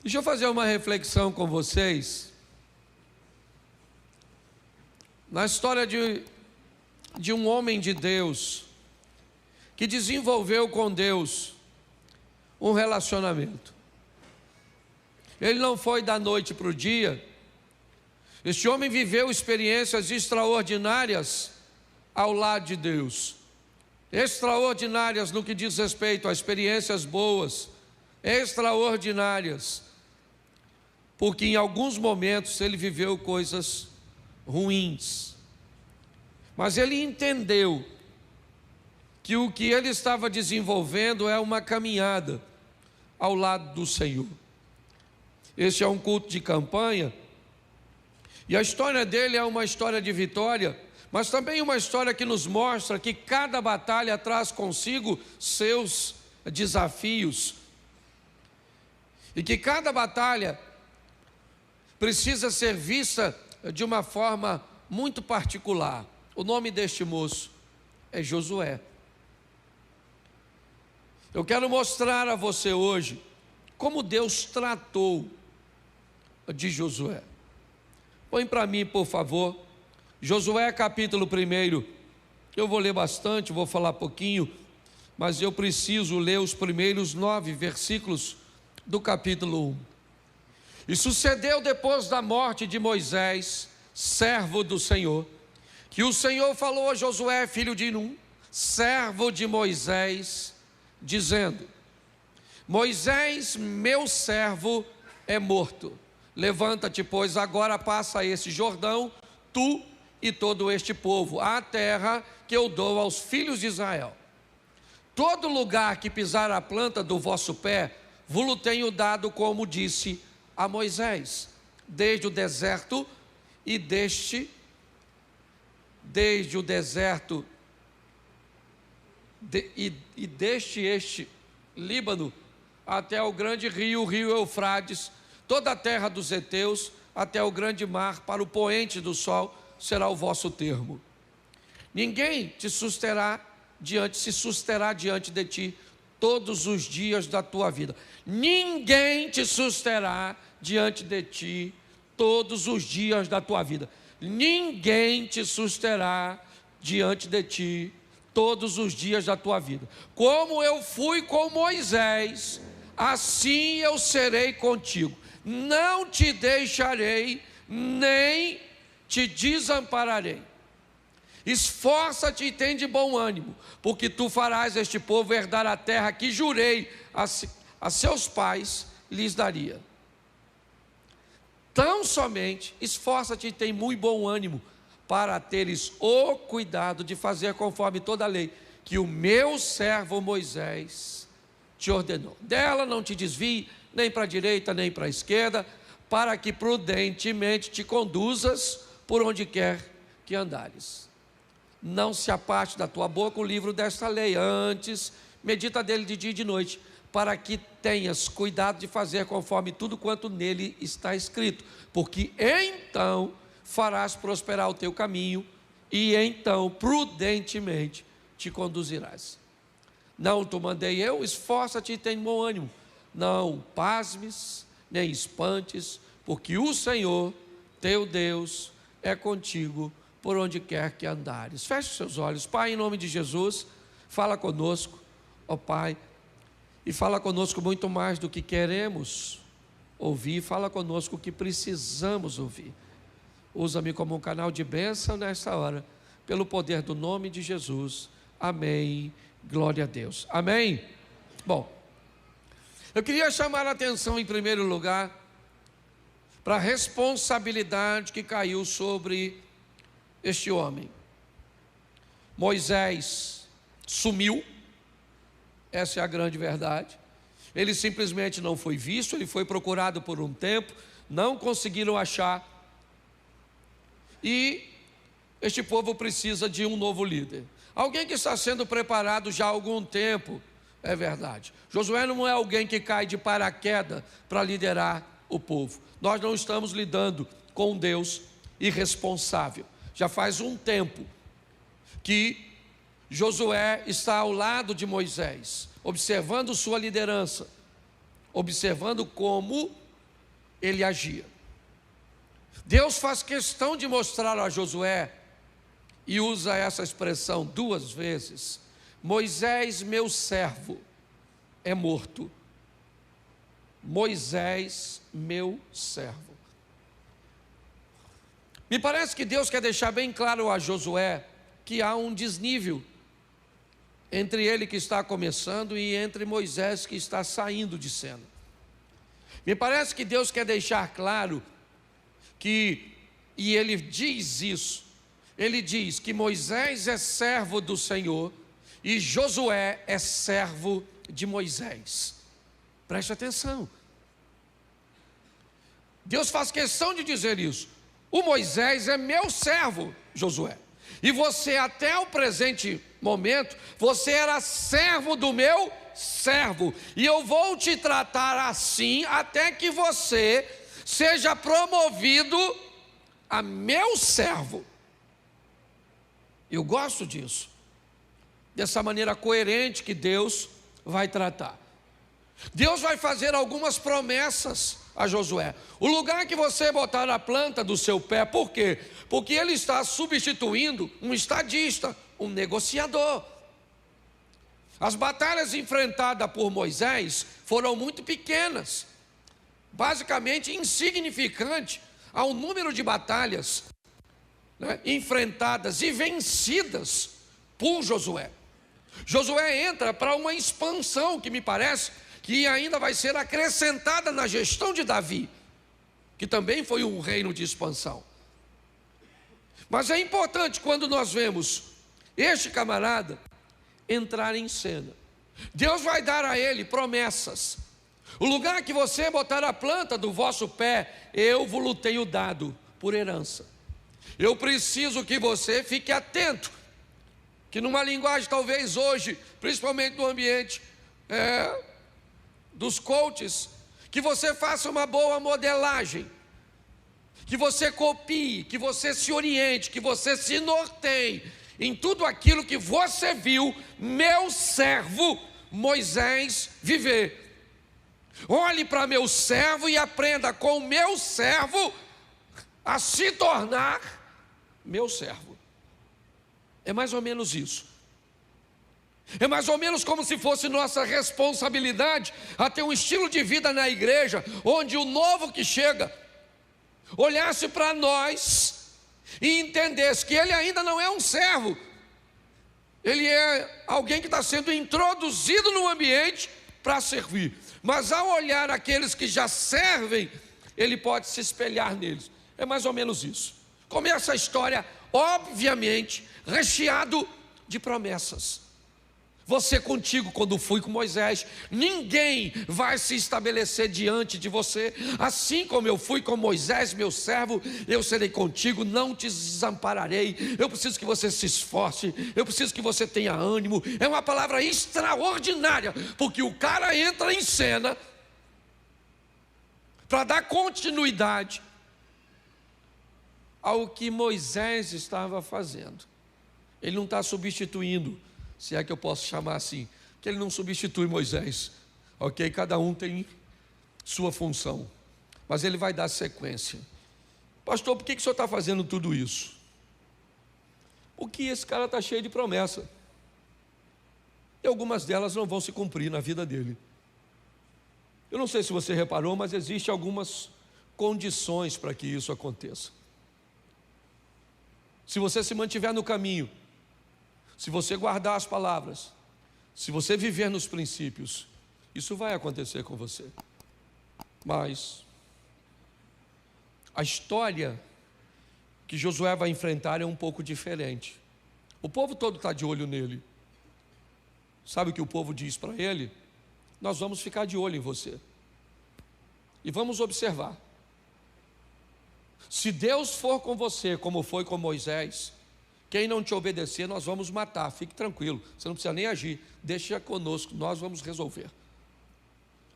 Deixa eu fazer uma reflexão com vocês na história de um homem de Deus que desenvolveu com Deus um relacionamento. Ele não foi da noite para o dia. Este homem viveu experiências extraordinárias ao lado de Deus. Extraordinárias no que diz respeito a experiências boas, extraordinárias, porque em alguns momentos ele viveu coisas ruins, mas ele entendeu que o que ele estava desenvolvendo é uma caminhada ao lado do Senhor. Este é um culto de campanha, e a história dele é uma história de vitória, mas também uma história que nos mostra que cada batalha traz consigo seus desafios, e que cada batalha precisa ser vista de uma forma muito particular. O nome deste moço é Josué. Eu quero mostrar a você hoje como Deus tratou de Josué. Põe para mim, por favor, Josué capítulo 1. Eu vou ler bastante, vou falar pouquinho, mas eu preciso ler os primeiros 9 versículos do capítulo 1. E sucedeu depois da morte de Moisés, servo do Senhor, que o Senhor falou a Josué, filho de Num, servo de Moisés, dizendo: Moisés, meu servo, é morto. Levanta-te, pois, agora passa esse Jordão, tu e todo este povo, à terra que eu dou aos filhos de Israel. Todo lugar que pisar a planta do vosso pé, vos tenho dado, como disse a Moisés, desde o deserto e desde este Líbano até o grande rio, o rio Eufrates, toda a terra dos heteus, até o grande mar, para o poente do sol, será o vosso termo. Ninguém se susterá diante de ti todos os dias da tua vida. Ninguém te susterá diante de ti todos os dias da tua vida. Ninguém te susterá diante de ti todos os dias da tua vida. Como eu fui com Moisés, assim eu serei contigo. Não te deixarei, nem te desampararei. Esforça-te e tem de bom ânimo, porque tu farás este povo herdar a terra que jurei a seus pais lhes daria. Tão somente esforça-te e tem muito bom ânimo, para teres o cuidado de fazer conforme toda a lei que o meu servo Moisés te ordenou. Dela não te desvie, nem para a direita, nem para a esquerda, para que prudentemente te conduzas por onde quer que andares. Não se aparte da tua boca o livro desta lei, antes medita dele de dia e de noite, para que tenhas cuidado de fazer conforme tudo quanto nele está escrito, porque então farás prosperar o teu caminho, e então prudentemente te conduzirás. Não te mandei eu? Esforça-te e tem bom ânimo. Não pasmes, nem espantes, porque o Senhor, teu Deus, é contigo por onde quer que andares. Feche os seus olhos. Pai, em nome de Jesus, fala conosco, ó Pai, e fala conosco muito mais do que queremos ouvir, fala conosco o que precisamos ouvir. Usa-me como um canal de bênção nesta hora, pelo poder do nome de Jesus. Amém. Glória a Deus. Amém. Bom, eu queria chamar a atenção em primeiro lugar para a responsabilidade que caiu sobre este homem. Moisés sumiu, essa é a grande verdade. Ele simplesmente não foi visto, ele foi procurado por um tempo, não conseguiram achar. E este povo precisa de um novo líder. Alguém que está sendo preparado já há algum tempo, é verdade. Josué não é alguém que cai de paraquedas para liderar o povo. Nós não estamos lidando com um Deus irresponsável. Já faz um tempo que Josué está ao lado de Moisés, observando sua liderança, observando como ele agia. Deus faz questão de mostrar a Josué, e usa essa expressão 2 vezes: Moisés, meu servo, é morto. Moisés, meu servo. Me parece que Deus quer deixar bem claro a Josué que há um desnível entre ele que está começando e entre Moisés que está saindo de cena. Me parece que Deus quer deixar claro que, e ele diz isso, ele diz que Moisés é servo do Senhor e Josué é servo de Moisés. Preste atenção. Deus faz questão de dizer isso. O Moisés é meu servo, Josué. E você, até o presente momento, você era servo do meu servo. E eu vou te tratar assim até que você seja promovido a meu servo. Eu gosto disso. Dessa maneira coerente que Deus vai tratar. Deus vai fazer algumas promessas a Josué. O lugar que você botar a planta do seu pé, por quê? Porque ele está substituindo um estadista, um negociador. As batalhas enfrentadas por Moisés foram muito pequenas, basicamente insignificante ao número de batalhas, né, enfrentadas e vencidas por Josué. Josué entra para uma expansão que me parece que ainda vai ser acrescentada na gestão de Davi, que também foi um reino de expansão. Mas é importante quando nós vemos este camarada entrar em cena. Deus vai dar a ele promessas. O lugar que você botar a planta do vosso pé, eu vos tenho dado por herança. Eu preciso que você fique atento, que numa linguagem talvez hoje, principalmente no ambiente dos coaches, que você faça uma boa modelagem, que você copie, que você se oriente, que você se norteie em tudo aquilo que você viu meu servo Moisés viver. Olhe para meu servo e aprenda com meu servo a se tornar meu servo. É mais ou menos isso. É mais ou menos como se fosse nossa responsabilidade a ter um estilo de vida na igreja, onde o novo que chega olhasse para nós e entendesse que ele ainda não é um servo, ele é alguém que está sendo introduzido no ambiente para servir. Mas ao olhar aqueles que já servem, ele pode se espelhar neles. É mais ou menos isso. Começa a história, obviamente, recheado de promessas. Você contigo, quando fui com Moisés, ninguém vai se estabelecer diante de você. Assim como eu fui com Moisés, meu servo, eu serei contigo, não te desampararei. Eu preciso que você se esforce, eu preciso que você tenha ânimo. É uma palavra extraordinária, porque o cara entra em cena para dar continuidade ao que Moisés estava fazendo. Ele não está substituindo, se é que eu posso chamar assim, que ele não substitui Moisés, ok? Cada um tem sua função, mas ele vai dar sequência. Pastor, por que o senhor está fazendo tudo isso? Porque esse cara está cheio de promessa, e algumas delas não vão se cumprir na vida dele. Eu não sei se você reparou, mas existem algumas condições para que isso aconteça. Se você se mantiver no caminho, se você guardar as palavras, se você viver nos princípios, isso vai acontecer com você. Mas a história que Josué vai enfrentar é um pouco diferente. O povo todo está de olho nele. Sabe o que o povo diz para ele? Nós vamos ficar de olho em você e vamos observar. Se Deus for com você, como foi com Moisés, quem não te obedecer, nós vamos matar. Fique tranquilo, você não precisa nem agir, deixa conosco, nós vamos resolver.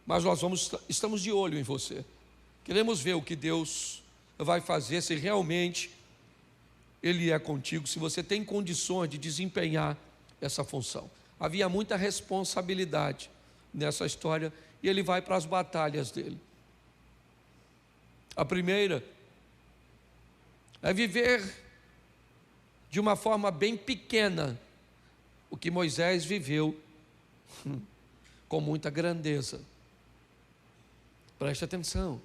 Mas nós estamos de olho em você. Queremos ver o que Deus vai fazer, se realmente Ele é contigo, se você tem condições de desempenhar essa função. Havia muita responsabilidade nessa história, e ele vai para as batalhas dele. A primeira é viver de uma forma bem pequena o que Moisés viveu com muita grandeza. Preste atenção.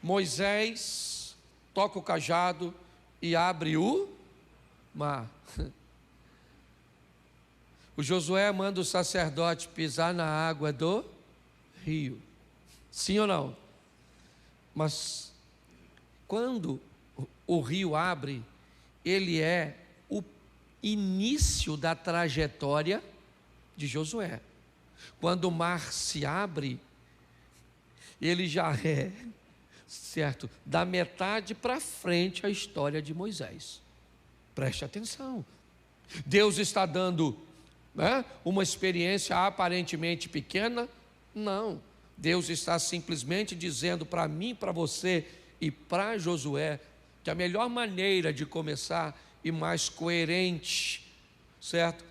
Moisés toca o cajado e abre o mar. O Josué manda o sacerdote pisar na água do rio. Sim ou não? Mas quando o rio abre, ele é o início da trajetória de Josué. Quando o mar se abre, ele já é, certo, da metade para frente a história de Moisés. Preste atenção. Deus está dando, né, uma experiência aparentemente pequena? Não. Deus está simplesmente dizendo para mim, para você e para Josué que a melhor maneira de começar e mais coerente, certo,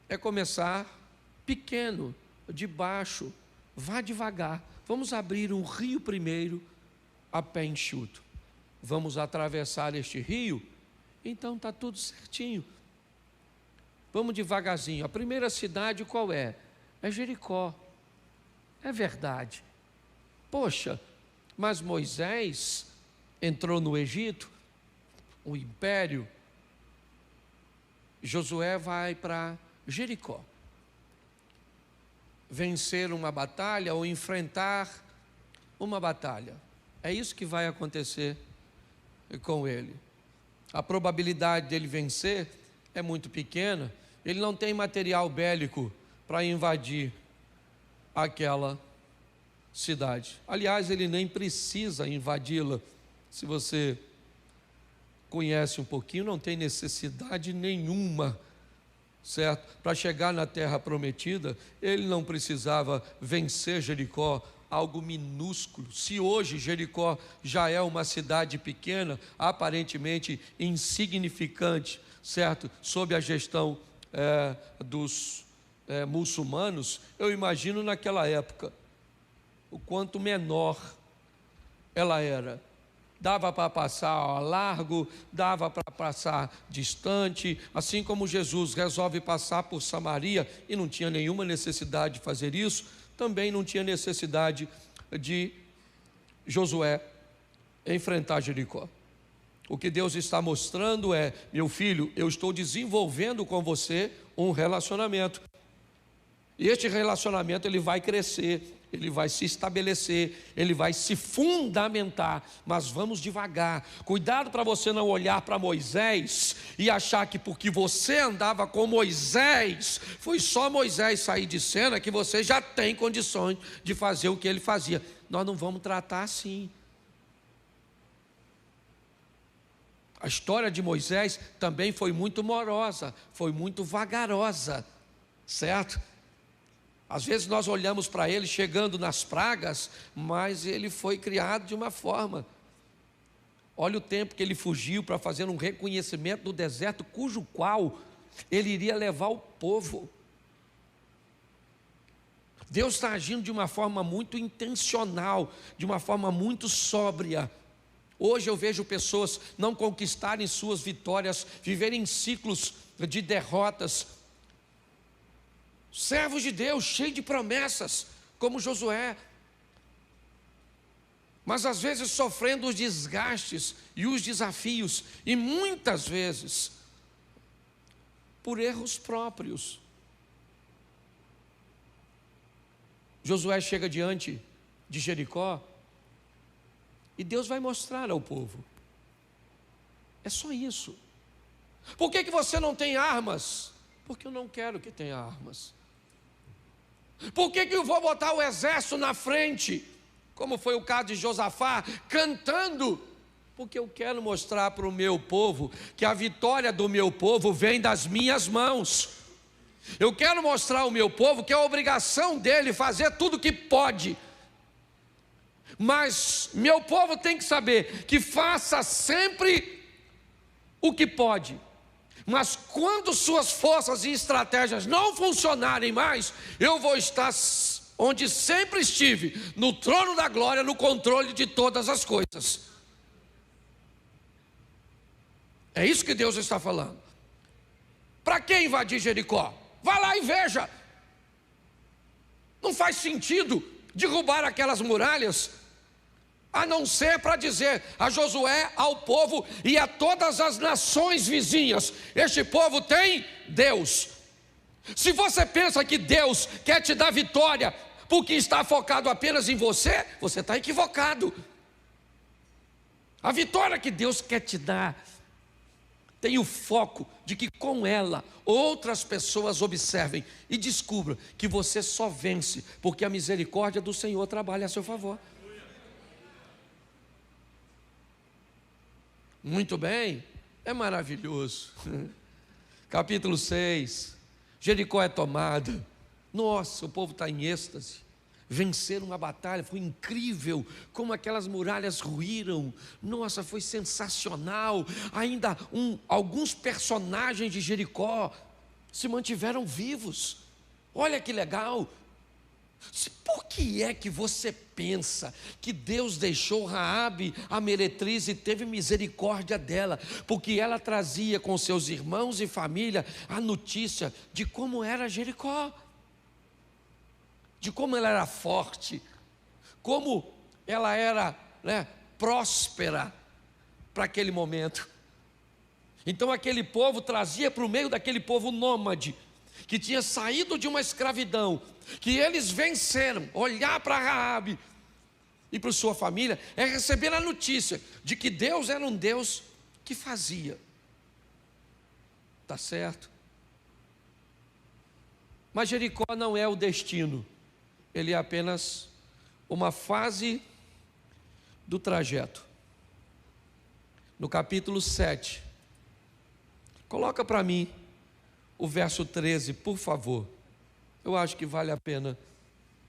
é começar pequeno, de baixo, vá devagar. Vamos abrir um rio primeiro a pé enxuto. Vamos atravessar este rio, então está tudo certinho. Vamos devagarzinho. A primeira cidade qual é? É Jericó. É verdade. Poxa, mas Moisés entrou no Egito, o império. Josué vai para Jericó. Vencer uma batalha ou enfrentar uma batalha. É isso que vai acontecer com ele. A probabilidade dele vencer é muito pequena. Ele não tem material bélico para invadir aquela cidade. Aliás, ele nem precisa invadi-la. Se você conhece um pouquinho, não tem necessidade nenhuma, certo? Para chegar na terra prometida, ele não precisava vencer Jericó, algo minúsculo. Se hoje Jericó já é uma cidade pequena, aparentemente insignificante, certo? Sob a gestão dos muçulmanos, eu imagino naquela época o quanto menor ela era. Dava para passar largo, dava para passar distante, assim como Jesus resolve passar por Samaria e não tinha nenhuma necessidade de fazer isso, também não tinha necessidade de Josué enfrentar Jericó. O que Deus está mostrando é: meu filho, eu estou desenvolvendo com você um relacionamento. E este relacionamento ele vai crescer, ele vai se estabelecer, ele vai se fundamentar, mas vamos devagar. Cuidado para você não olhar para Moisés e achar que porque você andava com Moisés, foi só Moisés sair de cena que você já tem condições de fazer o que ele fazia. Nós não vamos tratar assim. A história de Moisés também foi muito morosa, foi muito vagarosa, certo? Às vezes nós olhamos para ele chegando nas pragas, mas ele foi criado de uma forma. Olha o tempo que ele fugiu para fazer um reconhecimento do deserto, cujo qual ele iria levar o povo. Deus está agindo de uma forma muito intencional, de uma forma muito sóbria. Hoje eu vejo pessoas não conquistarem suas vitórias, viverem em ciclos de derrotas. Servos de Deus, cheios de promessas, como Josué, mas às vezes sofrendo os desgastes e os desafios, e muitas vezes por erros próprios. Josué chega diante de Jericó e Deus vai mostrar ao povo: é só isso. Por que você não tem armas? Porque eu não quero que tenha armas. Por que eu vou botar o exército na frente, como foi o caso de Josafá, cantando? Porque eu quero mostrar para o meu povo que a vitória do meu povo vem das minhas mãos. Eu quero mostrar ao meu povo que é a obrigação dele fazer tudo o que pode. Mas meu povo tem que saber que faça sempre o que pode. Mas quando suas forças e estratégias não funcionarem mais, eu vou estar onde sempre estive, no trono da glória, no controle de todas as coisas. É isso que Deus está falando. Para que invadir Jericó? Vá lá e veja. Não faz sentido derrubar aquelas muralhas, a não ser para dizer a Josué, ao povo e a todas as nações vizinhas: este povo tem Deus. Se você pensa que Deus quer te dar vitória porque está focado apenas em você, você está equivocado. A vitória que Deus quer te dar tem o foco de que com ela outras pessoas observem e descubram que você só vence porque a misericórdia do Senhor trabalha a seu favor. Muito bem, é maravilhoso. Capítulo 6, Jericó é tomada. Nossa, o povo está em êxtase. Venceram a batalha, foi incrível como aquelas muralhas ruíram. Nossa, foi sensacional. Ainda alguns personagens de Jericó se mantiveram vivos. Olha que legal. Por que é que você pensa que Deus deixou Raabe, a meretriz, e teve misericórdia dela? Porque ela trazia com seus irmãos e família a notícia de como era Jericó, de como ela era forte, como ela era, próspera para aquele momento. Então aquele povo trazia para o meio daquele povo nômade, que tinha saído de uma escravidão, que eles venceram. Olhar para Raabe e para sua família é receber a notícia de que Deus era um Deus que fazia. Está certo? Mas Jericó não é o destino, ele é apenas uma fase do trajeto. No capítulo 7, coloca para mim o verso 13, por favor. Eu acho que vale a pena.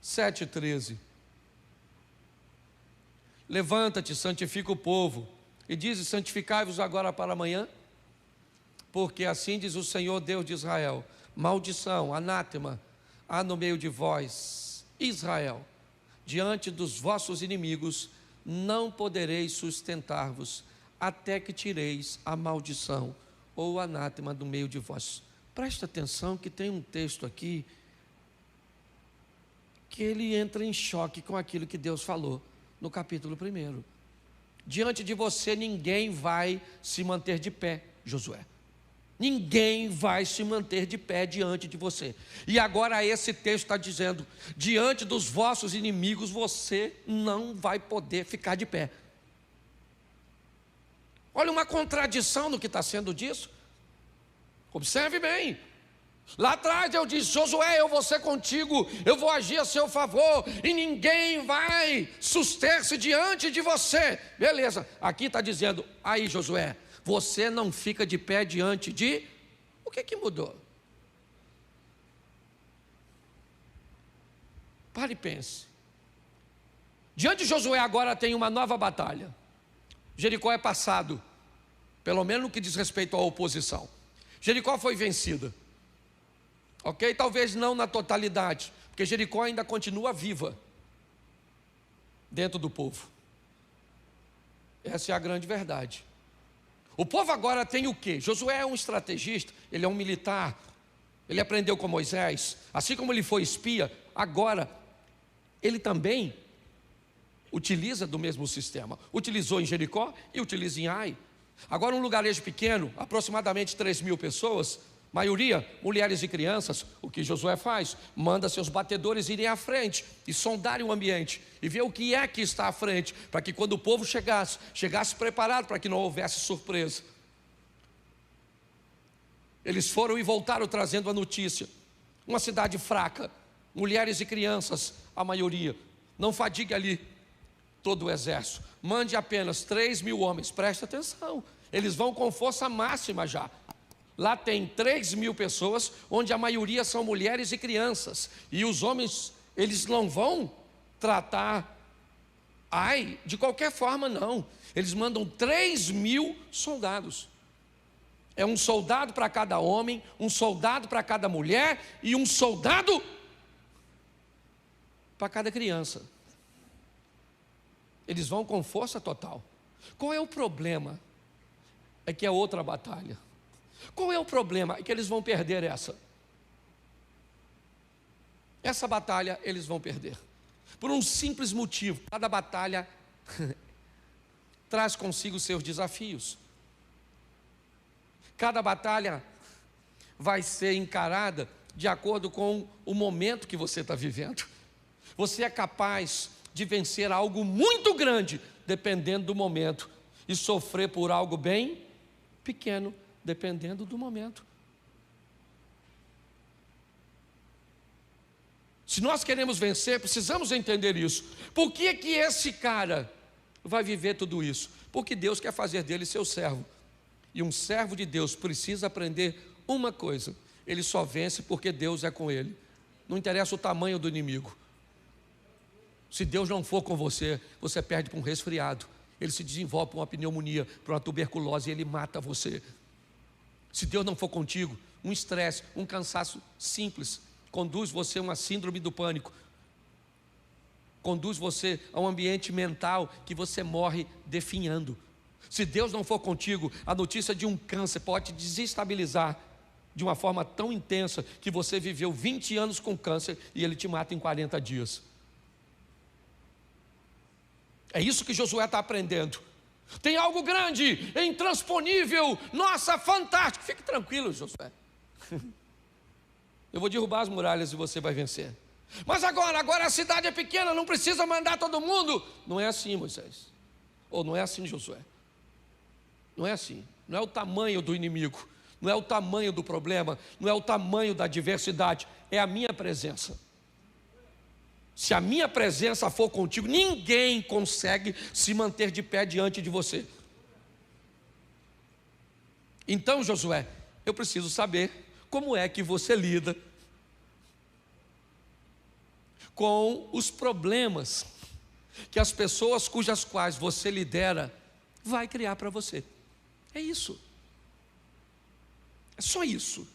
7:13. Levanta-te, santifica o povo, e diz: santificai-vos agora para amanhã, porque assim diz o Senhor Deus de Israel: maldição, anátema, há no meio de vós, Israel, diante dos vossos inimigos, não podereis sustentar-vos, até que tireis a maldição ou o anátema do meio de vós. Presta atenção que tem um texto aqui que ele entra em choque com aquilo que Deus falou no capítulo 1. Diante de você ninguém vai se manter de pé, Josué. Ninguém vai se manter de pé diante de você. E agora esse texto está dizendo: diante dos vossos inimigos você não vai poder ficar de pé. Olha uma contradição no que está sendo disso. Observe bem. Lá atrás eu disse: Josué, eu vou ser contigo, eu vou agir a seu favor, e ninguém vai suster-se diante de você. Beleza, aqui está dizendo: aí Josué, você não fica de pé diante de... O que mudou? Pare e pense. Diante de Josué agora tem uma nova batalha. Jericó é passado, pelo menos no que diz respeito à oposição. Jericó foi vencida. Ok? Talvez não na totalidade, porque Jericó ainda continua viva dentro do povo. Essa é a grande verdade. O povo agora tem o quê? Josué é um estrategista, ele é um militar, ele aprendeu com Moisés, assim como ele foi espia, agora ele também utiliza do mesmo sistema. Utilizou em Jericó e utiliza em Ai. Agora um lugarejo pequeno, aproximadamente 3.000 pessoas, maioria mulheres e crianças. O que Josué faz? Manda seus batedores irem à frente e sondarem o ambiente e ver o que é que está à frente, para que quando o povo chegasse preparado, para que não houvesse surpresa. Eles foram e voltaram trazendo a notícia: uma cidade fraca, mulheres e crianças, a maioria. Não fadigue ali todo o exército, mande apenas 3.000 homens. Presta atenção, eles vão com força máxima já. Lá tem 3.000 pessoas, onde a maioria são mulheres e crianças. E os homens, eles não vão tratar Ai de qualquer forma, não. Eles mandam 3.000 soldados. É um soldado para cada homem, um soldado para cada mulher e um soldado para cada criança. Eles vão com força total. Qual é o problema? É que é outra batalha. Qual é o problema? É que eles vão perder essa. Essa batalha eles vão perder. Por um simples motivo: cada batalha traz consigo seus desafios. Cada batalha vai ser encarada de acordo com o momento que você está vivendo. Você é capaz de vencer algo muito grande, dependendo do momento, e sofrer por algo bem pequeno, dependendo do momento. Se nós queremos vencer, precisamos entender isso. Por que que esse cara vai viver tudo isso? Porque Deus quer fazer dele seu servo. E um servo de Deus precisa aprender uma coisa: ele só vence porque Deus é com ele. Não interessa o tamanho do inimigo. Se Deus não for com você, você perde para um resfriado. Ele se desenvolve para uma pneumonia, para uma tuberculose, e ele mata você. Se Deus não for contigo, um estresse, um cansaço simples conduz você a uma síndrome do pânico. Conduz você a um ambiente mental que você morre definhando. Se Deus não for contigo, a notícia de um câncer pode te desestabilizar de uma forma tão intensa que você viveu 20 anos com câncer e ele te mata em 40 dias. É isso que Josué está aprendendo. Tem algo grande, intransponível, nossa, fantástico. Fique tranquilo, Josué. Eu vou derrubar as muralhas e você vai vencer. Mas agora a cidade é pequena, não precisa mandar todo mundo. Não é assim, Moisés. Ou não é assim, Josué. Não é assim. Não é o tamanho do inimigo, não é o tamanho do problema, não é o tamanho da adversidade, é a minha presença. Se a minha presença for contigo, ninguém consegue se manter de pé diante de você. Então, Josué, eu preciso saber como é que você lida com os problemas que as pessoas cujas quais você lidera vai criar para você. É isso. É só isso.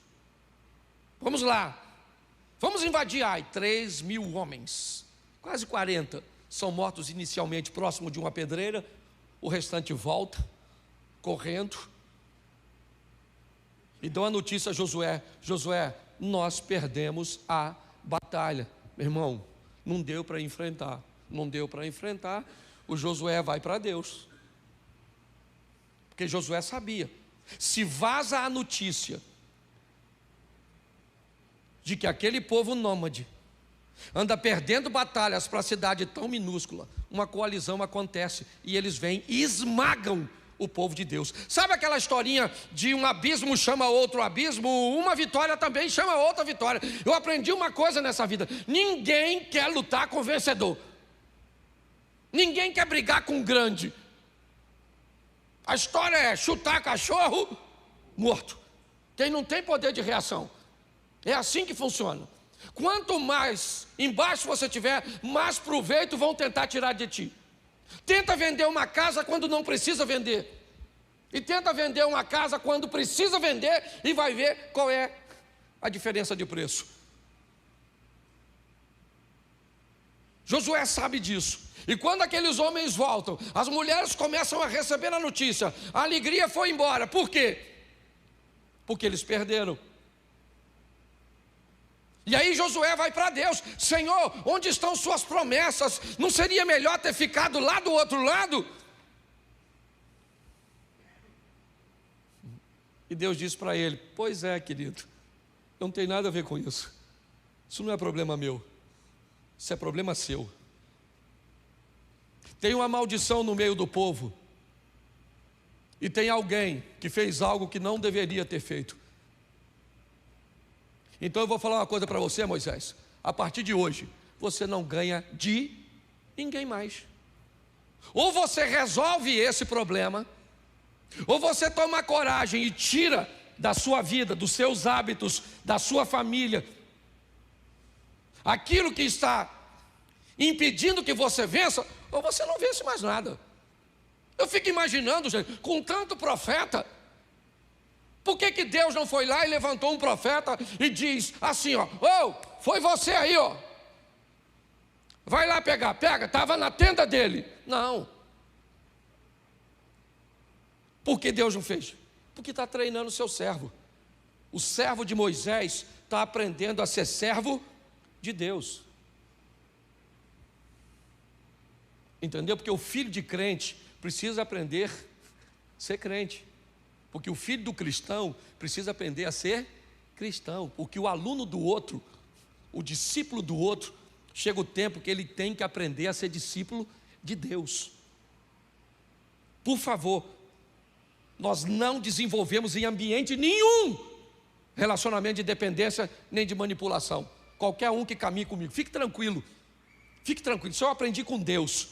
Vamos lá. Vamos invadir Ai. 3.000 homens, quase 40 são mortos inicialmente próximo de uma pedreira. O restante volta correndo e dão a notícia a Josué: Josué, nós perdemos a batalha. Meu irmão, não deu para enfrentar. Não deu para enfrentar. O Josué vai para Deus, porque Josué sabia: se vaza a notícia de que aquele povo nômade anda perdendo batalhas para a cidade tão minúscula, uma coalizão acontece e eles vêm e esmagam o povo de Deus. Sabe aquela historinha de um abismo chama outro abismo? Uma vitória também chama outra vitória. Eu aprendi uma coisa nessa vida: ninguém quer lutar com o vencedor, ninguém quer brigar com o grande. A história é chutar cachorro morto, quem não tem poder de reação. É assim que funciona. Quanto mais embaixo você tiver, mais proveito vão tentar tirar de ti. Tenta vender uma casa quando não precisa vender, e tenta vender uma casa quando precisa vender, e vai ver qual é a diferença de preço. Josué sabe disso. E quando aqueles homens voltam, as mulheres começam a receber a notícia. A alegria foi embora. Por quê? Porque eles perderam. E aí Josué vai para Deus: Senhor, onde estão suas promessas? Não seria melhor ter ficado lá do outro lado? E Deus diz para ele: pois é, querido, não tem nada a ver com isso. Isso não é problema meu, isso é problema seu. Tem uma maldição no meio do povo, e tem alguém que fez algo que não deveria ter feito. Então eu vou falar uma coisa para você, Moisés: a partir de hoje, você não ganha de ninguém mais. Ou você resolve esse problema, ou você toma coragem e tira da sua vida, dos seus hábitos, da sua família, aquilo que está impedindo que você vença, ou você não vence mais nada. Eu fico imaginando, gente, com tanto profeta, por que Deus não foi lá e levantou um profeta e diz assim, ó: foi você aí, ó, Vai lá pegar, pega, estava na tenda dele. Não. Por que Deus não fez? Porque está treinando o seu servo. O servo de Moisés está aprendendo a ser servo de Deus. Entendeu? Porque o filho de crente precisa aprender a ser crente. Porque o filho do cristão precisa aprender a ser cristão. Porque o aluno do outro, o discípulo do outro, chega o tempo que ele tem que aprender a ser discípulo de Deus. Por favor, nós não desenvolvemos em ambiente nenhum relacionamento de dependência nem de manipulação. Qualquer um que caminhe comigo, fique tranquilo. Fique tranquilo, isso eu aprendi com Deus.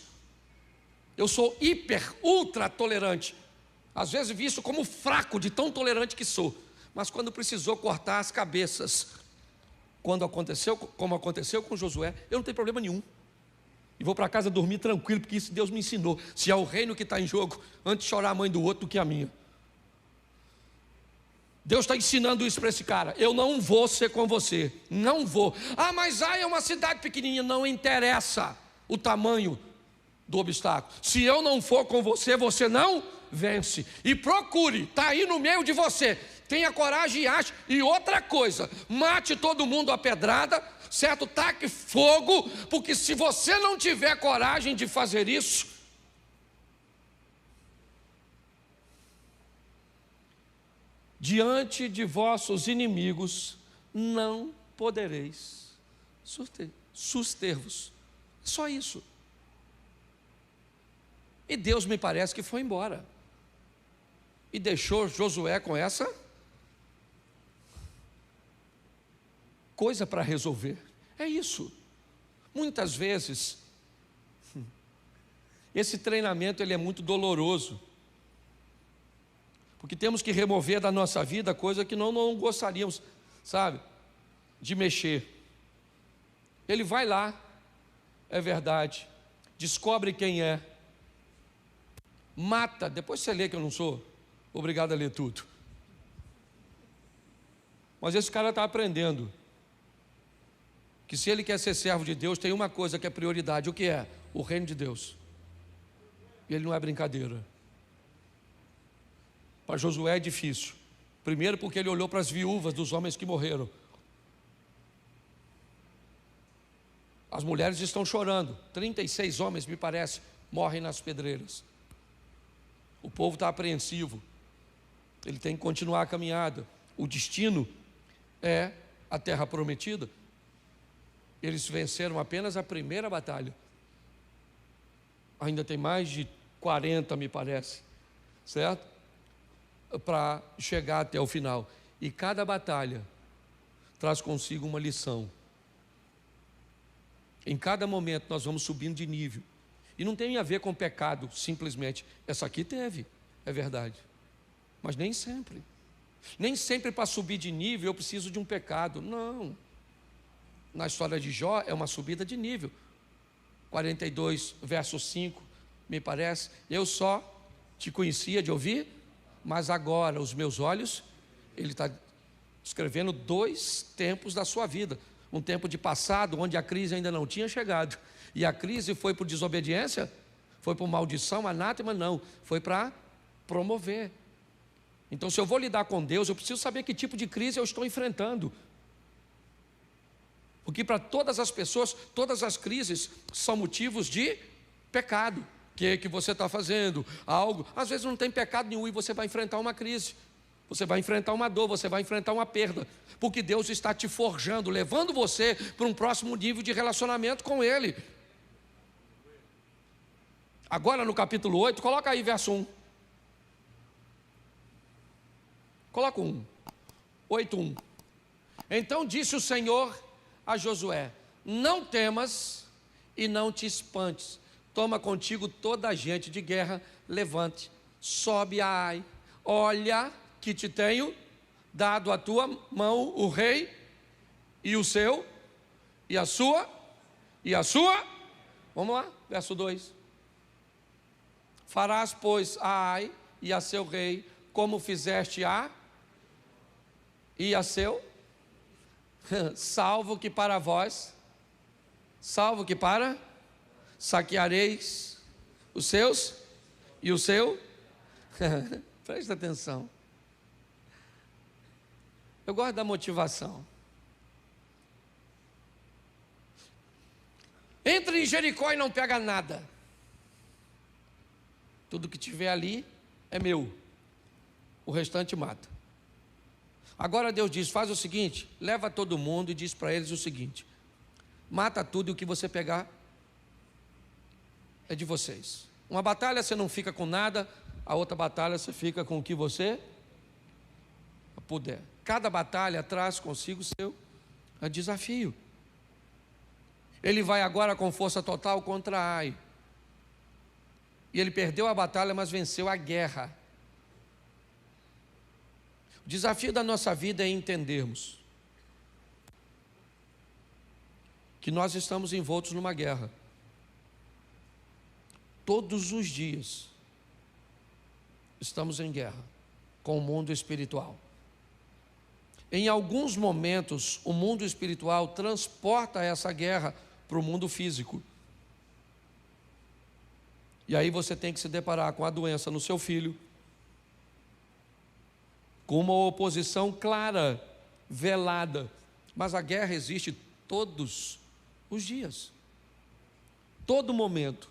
Eu sou hiper, ultra tolerante. Às vezes visto como fraco de tão tolerante que sou. Mas quando precisou cortar as cabeças, como aconteceu com Josué, eu não tenho problema nenhum. E vou para casa dormir tranquilo, porque isso Deus me ensinou. Se é o reino que está em jogo, antes chorar a mãe do outro do que a minha. Deus está ensinando isso para esse cara. Eu não vou ser com você, não vou. Ah, mas é uma cidade pequenininha. Não interessa o tamanho do obstáculo. Se eu não for com você, você não vence. E procure, está aí no meio de você. Tenha coragem e ache. E outra coisa, mate todo mundo a pedrada, certo? Taque fogo, porque se você não tiver coragem de fazer isso, diante de vossos inimigos não podereis suster-vos. Só isso. E Deus me parece que foi embora e deixou Josué com essa coisa para resolver. É isso. Muitas vezes esse treinamento ele é muito doloroso, porque temos que remover da nossa vida coisa que não gostaríamos, sabe, de mexer. Ele vai lá, é verdade, descobre quem é, mata. Depois você lê, que eu não sou obrigado a ler tudo. Mas esse cara está aprendendo que se ele quer ser servo de Deus, tem uma coisa que é prioridade. O que é? O reino de Deus. E ele não é brincadeira. Para Josué é difícil. Primeiro porque ele olhou para as viúvas dos homens que morreram. As mulheres estão chorando. 36 homens, me parece, morrem nas pedreiras. O povo está apreensivo. Ele tem que continuar a caminhada. O destino é a terra prometida. Eles venceram apenas a primeira batalha. Ainda tem mais de 40, me parece, certo? Para chegar até o final. E cada batalha traz consigo uma lição. Em cada momento nós vamos subindo de nível. E não tem a ver com pecado, simplesmente. Essa aqui teve, é verdade. Mas nem sempre. Nem sempre para subir de nível eu preciso de um pecado. Não. Na história de Jó é uma subida de nível. 42, verso 5, me parece. Eu só te conhecia de ouvir, mas agora os meus olhos. Ele está descrevendo 2 tempos da sua vida. Um tempo de passado, onde a crise ainda não tinha chegado. E a crise foi por desobediência? Foi por maldição, anátema? Não. Foi para promover. Então, se eu vou lidar com Deus, eu preciso saber que tipo de crise eu estou enfrentando. Porque para todas as pessoas, todas as crises são motivos de pecado. O que você está fazendo? Algo. Às vezes não tem pecado nenhum e você vai enfrentar uma crise. Você vai enfrentar uma dor, você vai enfrentar uma perda. Porque Deus está te forjando, levando você para um próximo nível de relacionamento com Ele. Agora no capítulo 8, coloca aí verso 1. Coloca 1. 8:1. Então disse o Senhor a Josué: não temas e não te espantes. Toma contigo toda a gente de guerra, levante, sobe a Ai. Olha que te tenho dado a tua mão o rei e o seu, e a sua, vamos lá, verso 2. Farás, pois, a Ai e a seu rei, como fizeste a e a seu, salvo que para vós salvo que para, saqueareis os seus e o seu. Presta atenção. Eu gosto da motivação. Entra em Jericó e não pega nada. Tudo que tiver ali é meu. O restante mata. Agora Deus diz, faz o seguinte, leva todo mundo e diz para eles o seguinte: mata tudo e o que você pegar é de vocês. Uma batalha você não fica com nada, a outra batalha você fica com o que você puder. Cada batalha traz consigo o seu desafio. Ele vai agora com força total contra Ai. E ele perdeu a batalha, mas venceu a guerra. O desafio da nossa vida é entendermos que nós estamos envoltos numa guerra. Todos os dias estamos em guerra com o mundo espiritual. Em alguns momentos, o mundo espiritual transporta essa guerra para o mundo físico. E aí você tem que se deparar com a doença no seu filho, com uma oposição clara, velada. Mas a guerra existe todos os dias, todo momento.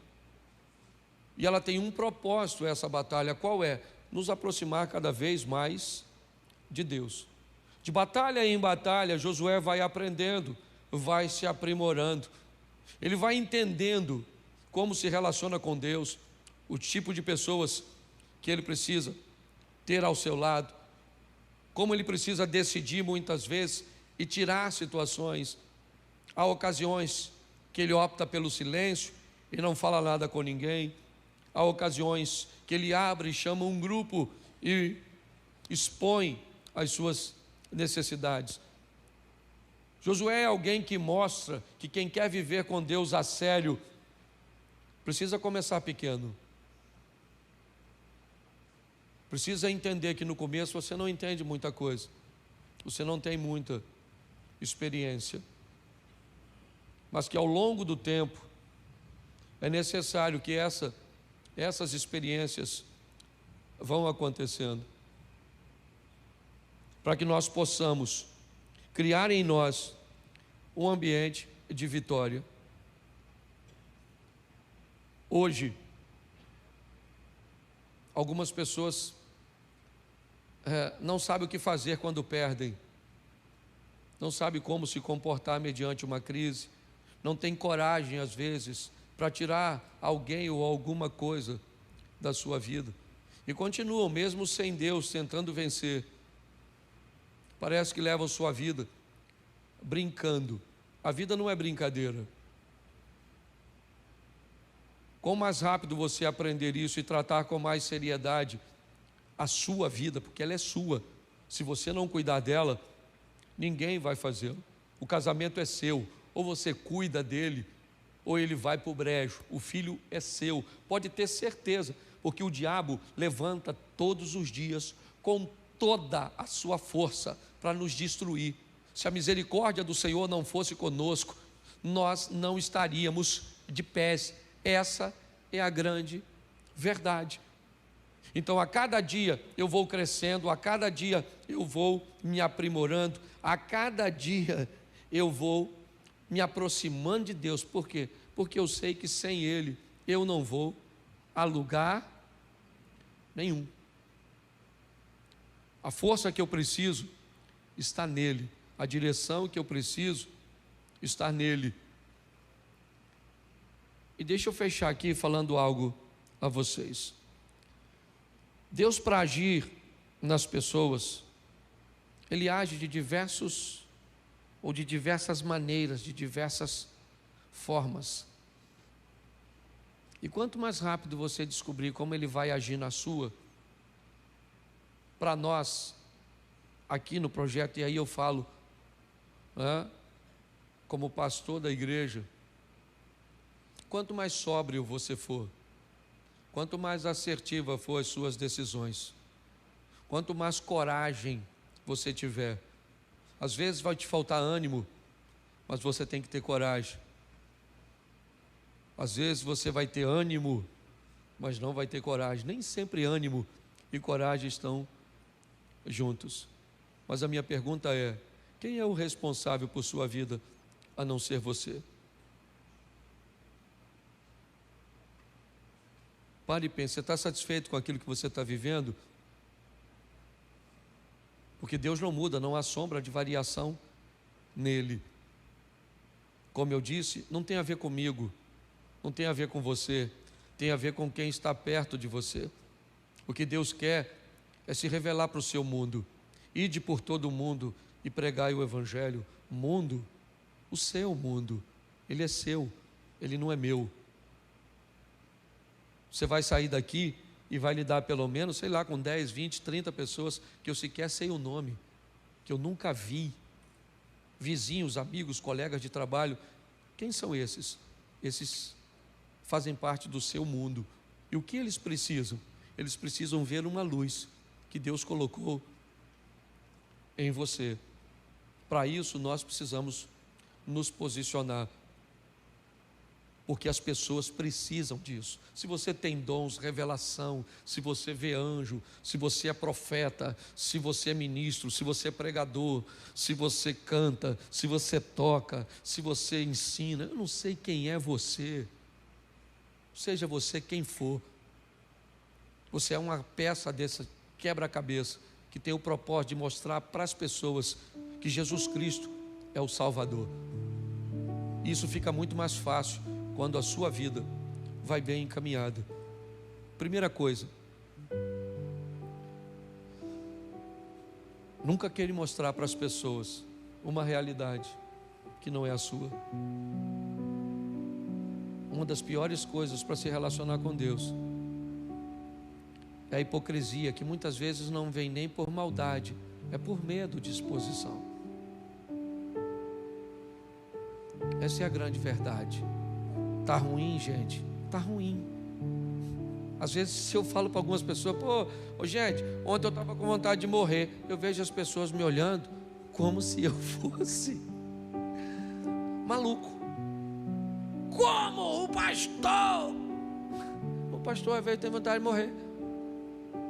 E ela tem um propósito, essa batalha. Qual é? Nos aproximar cada vez mais de Deus. De batalha em batalha, Josué vai aprendendo, vai se aprimorando. Ele vai entendendo como se relaciona com Deus, o tipo de pessoas que ele precisa ter ao seu lado, como ele precisa decidir muitas vezes e tirar situações. Há ocasiões que ele opta pelo silêncio e não fala nada com ninguém. Há ocasiões que ele abre e chama um grupo e expõe as suas necessidades. Josué é alguém que mostra que quem quer viver com Deus a sério precisa começar pequeno. Precisa entender que no começo você não entende muita coisa, você não tem muita experiência, mas que ao longo do tempo é necessário que essas experiências vão acontecendo, para que nós possamos criar em nós um ambiente de vitória. Hoje, algumas pessoas não sabem o que fazer quando perdem, não sabem como se comportar mediante uma crise, não tem coragem às vezes para tirar alguém ou alguma coisa da sua vida, e continuam mesmo sem Deus tentando vencer. Parece que levam sua vida brincando. A vida não é brincadeira. Quanto mais rápido você aprender isso e tratar com mais seriedade a sua vida, porque ela é sua, se você não cuidar dela, ninguém vai fazê-lo. O casamento é seu, ou você cuida dele, ou ele vai para o brejo. O filho é seu, pode ter certeza, porque o diabo levanta todos os dias com toda a sua força para nos destruir. Se a misericórdia do Senhor não fosse conosco, nós não estaríamos de pés. Essa é a grande verdade. Então, a cada dia eu vou crescendo, a cada dia eu vou me aprimorando, a cada dia eu vou me aproximando de Deus. Por quê? Porque eu sei que sem Ele eu não vou a lugar nenhum. A força que eu preciso está nele, a direção que eu preciso está nele. E deixa eu fechar aqui falando algo a vocês. Deus, para agir nas pessoas, Ele age de diversas maneiras, de diversas formas. E quanto mais rápido você descobrir como Ele vai agir na sua, para nós, aqui no projeto, e aí eu falo, como pastor da igreja, quanto mais sóbrio você for, quanto mais assertiva for as suas decisões, quanto mais coragem você tiver, às vezes vai te faltar ânimo, mas você tem que ter coragem, Às vezes você vai ter ânimo, mas não vai ter coragem. Nem sempre ânimo e coragem estão juntos. Mas a minha pergunta é: quem é o responsável por sua vida, a não ser você? Pare e pense, você está satisfeito com aquilo que você está vivendo? Porque Deus não muda, não há sombra de variação nele. Como eu disse, não tem a ver comigo, não tem a ver com você, tem a ver com quem está perto de você. O que Deus quer é se revelar para o seu mundo. Ide por todo o mundo e pregai o Evangelho. Mundo, o seu mundo, ele é seu, ele não é meu. Você vai sair daqui e vai lidar pelo menos, sei lá, com 10, 20, 30 pessoas que eu sequer sei o nome, que eu nunca vi. Vizinhos, amigos, colegas de trabalho. Quem são esses? Esses fazem parte do seu mundo. E o que eles precisam? Eles precisam ver uma luz que Deus colocou em você. Para isso nós precisamos nos posicionar, porque as pessoas precisam disso. Se você tem dons, revelação, se você vê anjo, se você é profeta, se você é ministro, se você é pregador, se você canta, se você toca, se você ensina, eu não sei quem é você, seja você quem for, você é uma peça dessa quebra-cabeça que tem o propósito de mostrar para as pessoas que Jesus Cristo é o Salvador. Isso fica muito mais fácil quando a sua vida vai bem encaminhada. Primeira coisa, nunca queira mostrar para as pessoas uma realidade que não é a sua. Uma das piores coisas para se relacionar com Deus é a hipocrisia, que muitas vezes não vem nem por maldade, é por medo de exposição. Essa é a grande verdade. Tá ruim, gente, tá ruim. Às vezes, se eu falo para algumas pessoas, gente, ontem eu estava com vontade de morrer, eu vejo as pessoas me olhando como se eu fosse maluco. Como o pastor? O pastor às vezes tem vontade de morrer,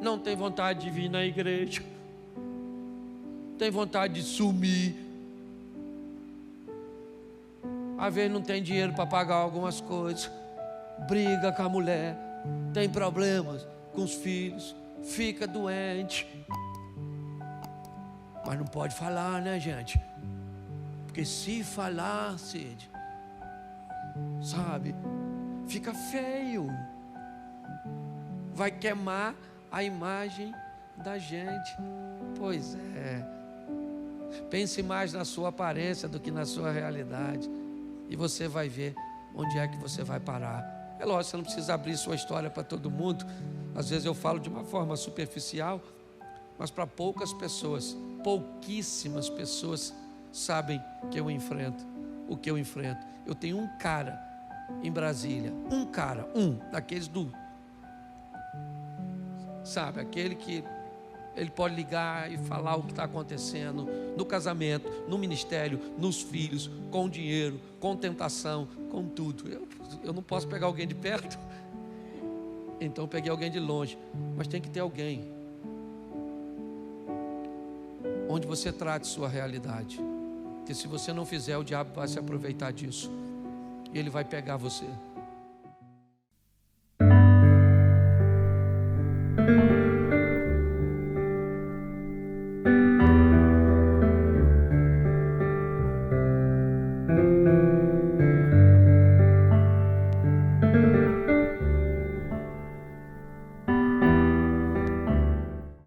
não tem vontade de vir na igreja, tem vontade de sumir, às vezes não tem dinheiro para pagar algumas coisas, briga com a mulher, tem problemas com os filhos, fica doente, mas não pode falar, né, gente? Porque se falar, Cid, sabe, fica feio, vai queimar a imagem da gente. Pois é, pense mais na sua aparência do que na sua realidade, e você vai ver onde é que você vai parar. É lógico, você não precisa abrir sua história para todo mundo. Às vezes eu falo de uma forma superficial, mas para poucas pessoas, pouquíssimas pessoas sabem que eu enfrento o que eu enfrento. Eu tenho um cara em Brasília, um daqueles sabe, aquele que ele pode ligar e falar o que está acontecendo no casamento, no ministério, nos filhos, com dinheiro, com tentação, com tudo. Eu não posso pegar alguém de perto, então eu peguei alguém de longe, mas tem que ter alguém onde você trate sua realidade, porque se você não fizer, o diabo vai se aproveitar disso e ele vai pegar você.